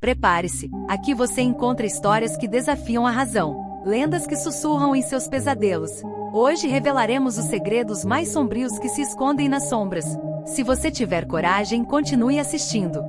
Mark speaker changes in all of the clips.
Speaker 1: Prepare-se, aqui você encontra histórias que desafiam a razão, lendas que sussurram em seus pesadelos. Hoje revelaremos os segredos mais sombrios que se escondem nas sombras. Se você tiver coragem, continue assistindo.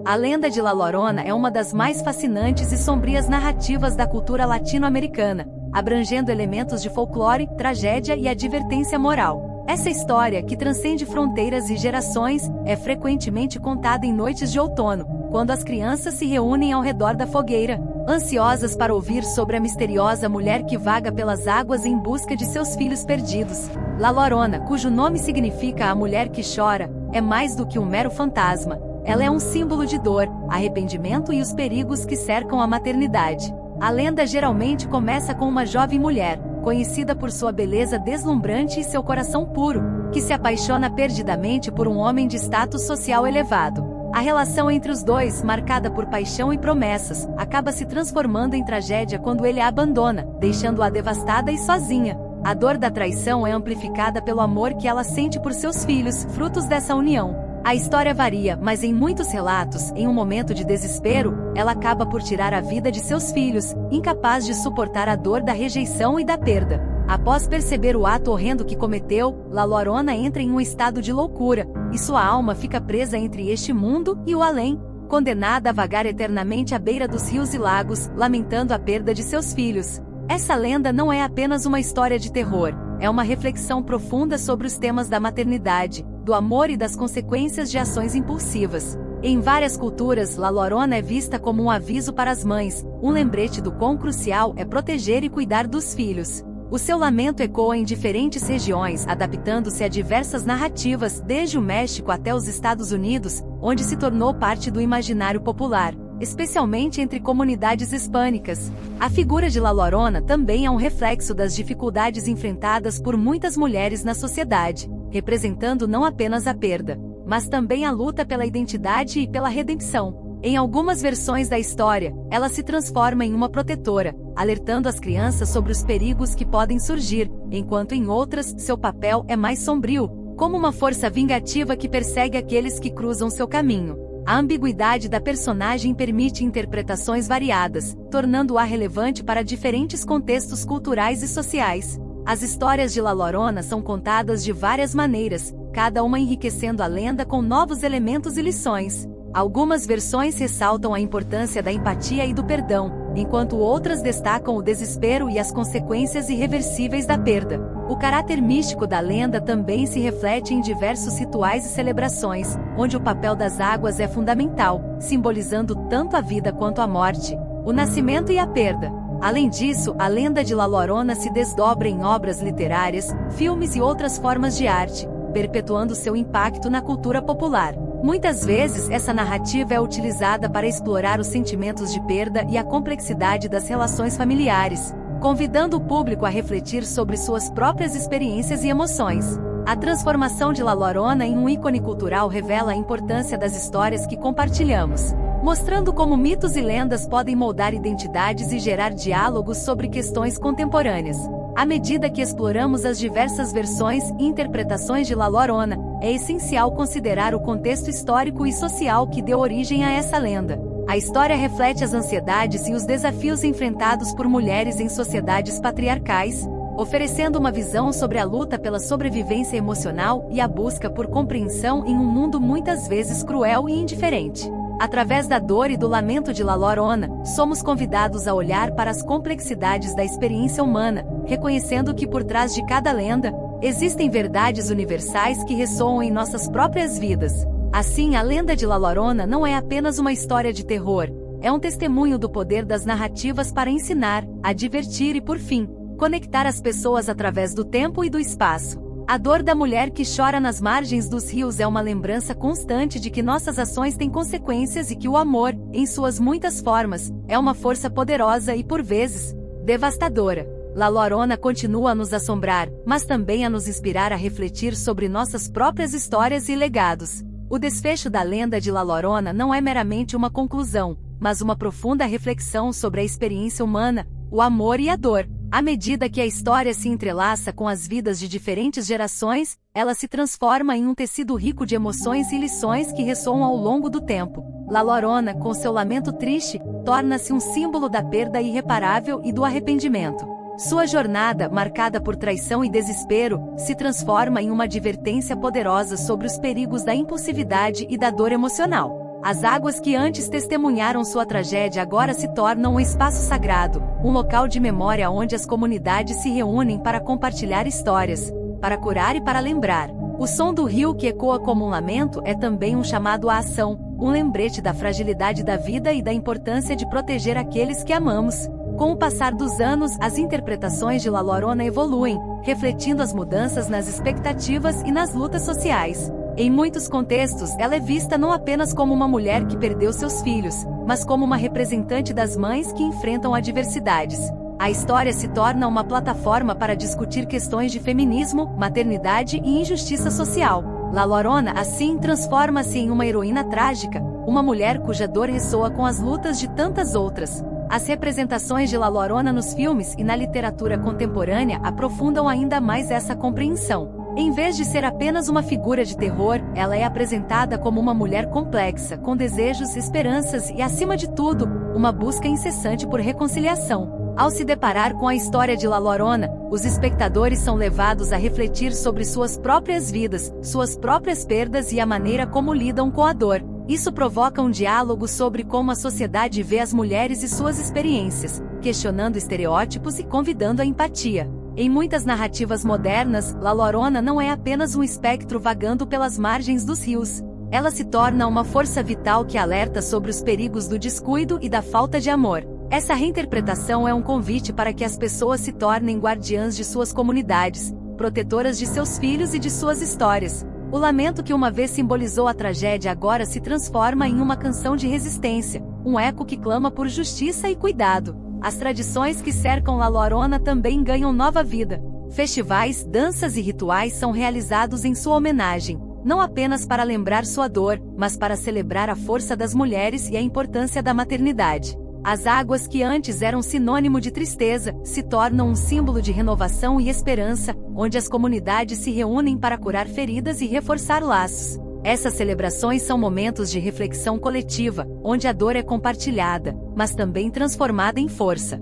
Speaker 1: A lenda de La Llorona é uma das mais fascinantes e sombrias narrativas da cultura latino-americana, abrangendo elementos de folclore, tragédia e advertência moral. Essa história, que transcende fronteiras e gerações, é frequentemente contada em noites de outono, quando as crianças se reúnem ao redor da fogueira, ansiosas para ouvir sobre a misteriosa mulher que vaga pelas águas em busca de seus filhos perdidos. La Llorona, cujo nome significa a mulher que chora, é mais do que um mero fantasma. Ela é um símbolo de dor, arrependimento e os perigos que cercam a maternidade. A lenda geralmente começa com uma jovem mulher, conhecida por sua beleza deslumbrante e seu coração puro, que se apaixona perdidamente por um homem de status social elevado. A relação entre os dois, marcada por paixão e promessas, acaba se transformando em tragédia quando ele a abandona, deixando-a devastada e sozinha. A dor da traição é amplificada pelo amor que ela sente por seus filhos, frutos dessa união. A história varia, mas em muitos relatos, em um momento de desespero, ela acaba por tirar a vida de seus filhos, incapaz de suportar a dor da rejeição e da perda. Após perceber o ato horrendo que cometeu, La Llorona entra em um estado de loucura, e sua alma fica presa entre este mundo e o além, condenada a vagar eternamente à beira dos rios e lagos, lamentando a perda de seus filhos. Essa lenda não é apenas uma história de terror, é uma reflexão profunda sobre os temas da maternidade, do amor e das consequências de ações impulsivas. Em várias culturas, La Llorona é vista como um aviso para as mães, um lembrete do quão crucial é proteger e cuidar dos filhos. O seu lamento ecoa em diferentes regiões, adaptando-se a diversas narrativas, desde o México até os Estados Unidos, onde se tornou parte do imaginário popular, especialmente entre comunidades hispânicas. A figura de La Llorona também é um reflexo das dificuldades enfrentadas por muitas mulheres na sociedade, representando não apenas a perda, mas também a luta pela identidade e pela redenção. Em algumas versões da história, ela se transforma em uma protetora, alertando as crianças sobre os perigos que podem surgir, enquanto em outras, seu papel é mais sombrio, como uma força vingativa que persegue aqueles que cruzam seu caminho. A ambiguidade da personagem permite interpretações variadas, tornando-a relevante para diferentes contextos culturais e sociais. As histórias de La Llorona são contadas de várias maneiras, cada uma enriquecendo a lenda com novos elementos e lições. Algumas versões ressaltam a importância da empatia e do perdão, enquanto outras destacam o desespero e as consequências irreversíveis da perda. O caráter místico da lenda também se reflete em diversos rituais e celebrações, onde o papel das águas é fundamental, simbolizando tanto a vida quanto a morte, o nascimento e a perda. Além disso, a lenda de La Llorona se desdobra em obras literárias, filmes e outras formas de arte, perpetuando seu impacto na cultura popular. Muitas vezes, essa narrativa é utilizada para explorar os sentimentos de perda e a complexidade das relações familiares, convidando o público a refletir sobre suas próprias experiências e emoções. A transformação de La Llorona em um ícone cultural revela a importância das histórias que compartilhamos, mostrando como mitos e lendas podem moldar identidades e gerar diálogos sobre questões contemporâneas. À medida que exploramos as diversas versões e interpretações de La Llorona, é essencial considerar o contexto histórico e social que deu origem a essa lenda. A história reflete as ansiedades e os desafios enfrentados por mulheres em sociedades patriarcais, oferecendo uma visão sobre a luta pela sobrevivência emocional e a busca por compreensão em um mundo muitas vezes cruel e indiferente. Através da dor e do lamento de La Llorona, somos convidados a olhar para as complexidades da experiência humana, reconhecendo que por trás de cada lenda, existem verdades universais que ressoam em nossas próprias vidas. Assim, a lenda de La Llorona não é apenas uma história de terror, é um testemunho do poder das narrativas para ensinar, advertir e, por fim, conectar as pessoas através do tempo e do espaço. A dor da mulher que chora nas margens dos rios é uma lembrança constante de que nossas ações têm consequências e que o amor, em suas muitas formas, é uma força poderosa e, por vezes, devastadora. La Llorona continua a nos assombrar, mas também a nos inspirar a refletir sobre nossas próprias histórias e legados. O desfecho da lenda de La Llorona não é meramente uma conclusão, mas uma profunda reflexão sobre a experiência humana, o amor e a dor. À medida que a história se entrelaça com as vidas de diferentes gerações, ela se transforma em um tecido rico de emoções e lições que ressoam ao longo do tempo. La Llorona, com seu lamento triste, torna-se um símbolo da perda irreparável e do arrependimento. Sua jornada, marcada por traição e desespero, se transforma em uma advertência poderosa sobre os perigos da impulsividade e da dor emocional. As águas que antes testemunharam sua tragédia agora se tornam um espaço sagrado, um local de memória onde as comunidades se reúnem para compartilhar histórias, para curar e para lembrar. O som do rio que ecoa como um lamento é também um chamado à ação, um lembrete da fragilidade da vida e da importância de proteger aqueles que amamos. Com o passar dos anos, as interpretações de La Llorona evoluem, refletindo as mudanças nas expectativas e nas lutas sociais. Em muitos contextos, ela é vista não apenas como uma mulher que perdeu seus filhos, mas como uma representante das mães que enfrentam adversidades. A história se torna uma plataforma para discutir questões de feminismo, maternidade e injustiça social. La Llorona, assim, transforma-se em uma heroína trágica, uma mulher cuja dor ressoa com as lutas de tantas outras. As representações de La Llorona nos filmes e na literatura contemporânea aprofundam ainda mais essa compreensão. Em vez de ser apenas uma figura de terror, ela é apresentada como uma mulher complexa, com desejos, esperanças e, acima de tudo, uma busca incessante por reconciliação. Ao se deparar com a história de La Llorona, os espectadores são levados a refletir sobre suas próprias vidas, suas próprias perdas e a maneira como lidam com a dor. Isso provoca um diálogo sobre como a sociedade vê as mulheres e suas experiências, questionando estereótipos e convidando a empatia. Em muitas narrativas modernas, La Llorona não é apenas um espectro vagando pelas margens dos rios. Ela se torna uma força vital que alerta sobre os perigos do descuido e da falta de amor. Essa reinterpretação é um convite para que as pessoas se tornem guardiãs de suas comunidades, protetoras de seus filhos e de suas histórias. O lamento que uma vez simbolizou a tragédia agora se transforma em uma canção de resistência, um eco que clama por justiça e cuidado. As tradições que cercam La Llorona também ganham nova vida. Festivais, danças e rituais são realizados em sua homenagem, não apenas para lembrar sua dor, mas para celebrar a força das mulheres e a importância da maternidade. As águas que antes eram sinônimo de tristeza, se tornam um símbolo de renovação e esperança, onde as comunidades se reúnem para curar feridas e reforçar laços. Essas celebrações são momentos de reflexão coletiva, onde a dor é compartilhada, mas também transformada em força.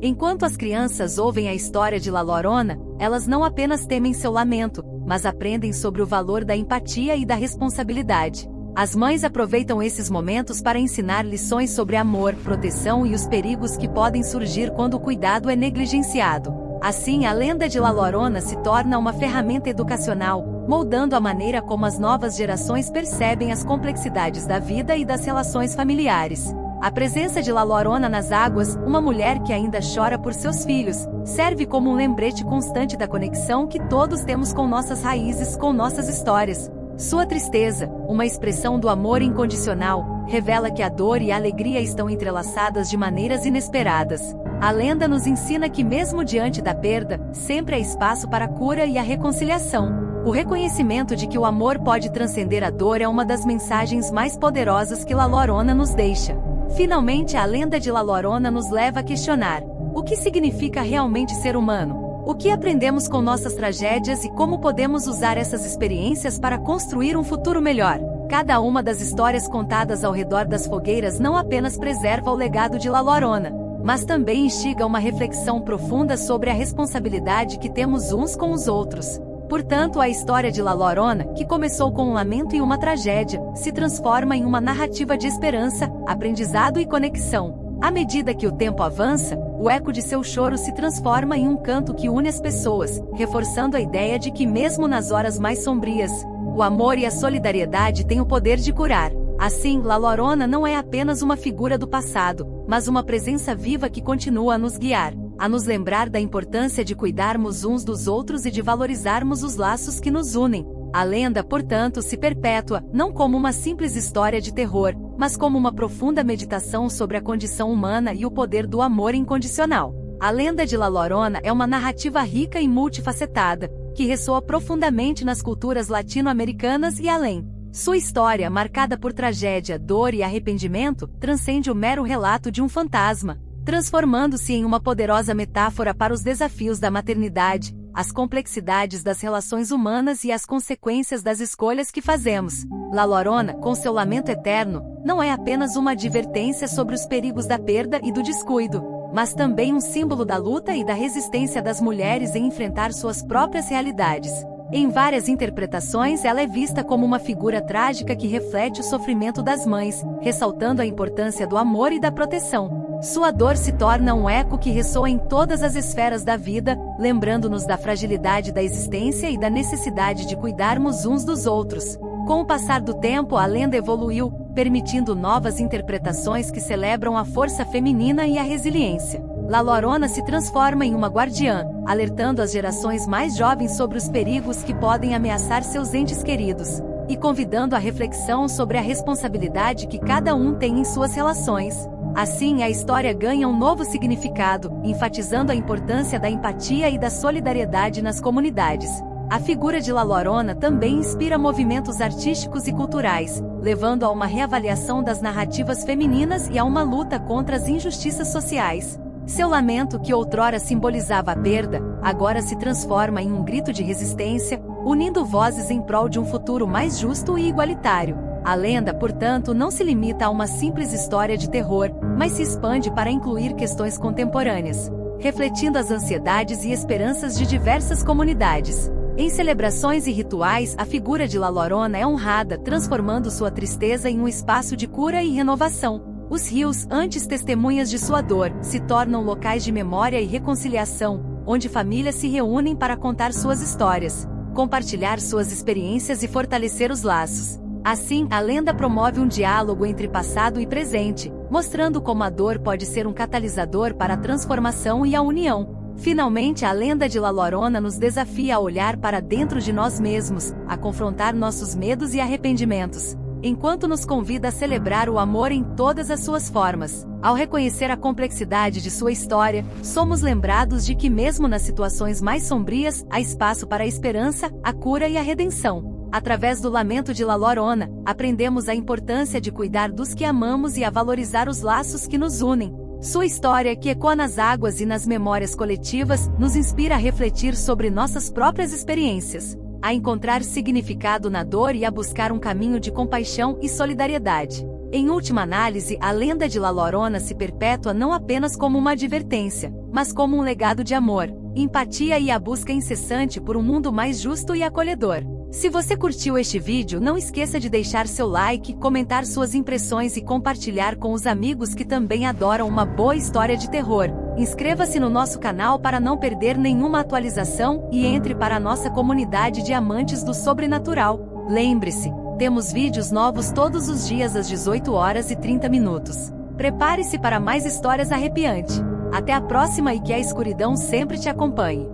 Speaker 1: Enquanto as crianças ouvem a história de La Llorona, elas não apenas temem seu lamento, mas aprendem sobre o valor da empatia e da responsabilidade. As mães aproveitam esses momentos para ensinar lições sobre amor, proteção e os perigos que podem surgir quando o cuidado é negligenciado. Assim, a lenda de La Llorona se torna uma ferramenta educacional, moldando a maneira como as novas gerações percebem as complexidades da vida e das relações familiares. A presença de La Llorona nas águas, uma mulher que ainda chora por seus filhos, serve como um lembrete constante da conexão que todos temos com nossas raízes, com nossas histórias. Sua tristeza, uma expressão do amor incondicional, revela que a dor e a alegria estão entrelaçadas de maneiras inesperadas. A lenda nos ensina que mesmo diante da perda, sempre há espaço para a cura e a reconciliação. O reconhecimento de que o amor pode transcender a dor é uma das mensagens mais poderosas que La Llorona nos deixa. Finalmente, a lenda de La Llorona nos leva a questionar: o que significa realmente ser humano? O que aprendemos com nossas tragédias e como podemos usar essas experiências para construir um futuro melhor? Cada uma das histórias contadas ao redor das fogueiras não apenas preserva o legado de La Llorona, mas também instiga uma reflexão profunda sobre a responsabilidade que temos uns com os outros. Portanto, a história de La Llorona, que começou com um lamento e uma tragédia, se transforma em uma narrativa de esperança, aprendizado e conexão. À medida que o tempo avança, o eco de seu choro se transforma em um canto que une as pessoas, reforçando a ideia de que mesmo nas horas mais sombrias, o amor e a solidariedade têm o poder de curar. Assim, La Llorona não é apenas uma figura do passado, mas uma presença viva que continua a nos guiar, a nos lembrar da importância de cuidarmos uns dos outros e de valorizarmos os laços que nos unem. A lenda, portanto, se perpetua, não como uma simples história de terror, mas como uma profunda meditação sobre a condição humana e o poder do amor incondicional. A lenda de La Llorona é uma narrativa rica e multifacetada, que ressoa profundamente nas culturas latino-americanas e além. Sua história, marcada por tragédia, dor e arrependimento, transcende o mero relato de um fantasma. transformando-se em uma poderosa metáfora para os desafios da maternidade, as complexidades das relações humanas e as consequências das escolhas que fazemos. La Llorona, com seu lamento eterno, não é apenas uma advertência sobre os perigos da perda e do descuido, mas também um símbolo da luta e da resistência das mulheres em enfrentar suas próprias realidades. Em várias interpretações, ela é vista como uma figura trágica que reflete o sofrimento das mães, ressaltando a importância do amor e da proteção. Sua dor se torna um eco que ressoa em todas as esferas da vida, lembrando-nos da fragilidade da existência e da necessidade de cuidarmos uns dos outros. Com o passar do tempo, a lenda evoluiu, permitindo novas interpretações que celebram a força feminina e a resiliência. La Llorona se transforma em uma guardiã, alertando as gerações mais jovens sobre os perigos que podem ameaçar seus entes queridos, e convidando a reflexão sobre a responsabilidade que cada um tem em suas relações. Assim, a história ganha um novo significado, enfatizando a importância da empatia e da solidariedade nas comunidades. A figura de La Llorona também inspira movimentos artísticos e culturais, levando a uma reavaliação das narrativas femininas e a uma luta contra as injustiças sociais. Seu lamento, que outrora simbolizava a perda, agora se transforma em um grito de resistência, unindo vozes em prol de um futuro mais justo e igualitário. A lenda, portanto, não se limita a uma simples história de terror, mas se expande para incluir questões contemporâneas, refletindo as ansiedades e esperanças de diversas comunidades. Em celebrações e rituais, a figura de La Llorona é honrada, transformando sua tristeza em um espaço de cura e renovação. Os rios, antes testemunhas de sua dor, se tornam locais de memória e reconciliação, onde famílias se reúnem para contar suas histórias, compartilhar suas experiências e fortalecer os laços. Assim, a lenda promove um diálogo entre passado e presente, mostrando como a dor pode ser um catalisador para a transformação e a união. Finalmente, a lenda de La Llorona nos desafia a olhar para dentro de nós mesmos, a confrontar nossos medos e arrependimentos, enquanto nos convida a celebrar o amor em todas as suas formas. Ao reconhecer a complexidade de sua história, somos lembrados de que mesmo nas situações mais sombrias, há espaço para a esperança, a cura e a redenção. Através do lamento de La Llorona, aprendemos a importância de cuidar dos que amamos e a valorizar os laços que nos unem. Sua história, que ecoa nas águas e nas memórias coletivas, nos inspira a refletir sobre nossas próprias experiências, a encontrar significado na dor e a buscar um caminho de compaixão e solidariedade. Em última análise, a lenda de La Llorona se perpetua não apenas como uma advertência, mas como um legado de amor, empatia e a busca incessante por um mundo mais justo e acolhedor. Se você curtiu este vídeo, não esqueça de deixar seu like, comentar suas impressões e compartilhar com os amigos que também adoram uma boa história de terror. Inscreva-se no nosso canal para não perder nenhuma atualização e entre para a nossa comunidade de amantes do sobrenatural. Lembre-se, temos vídeos novos todos os dias às 18h30. Prepare-se para mais histórias arrepiantes. Até a próxima e que a escuridão sempre te acompanhe.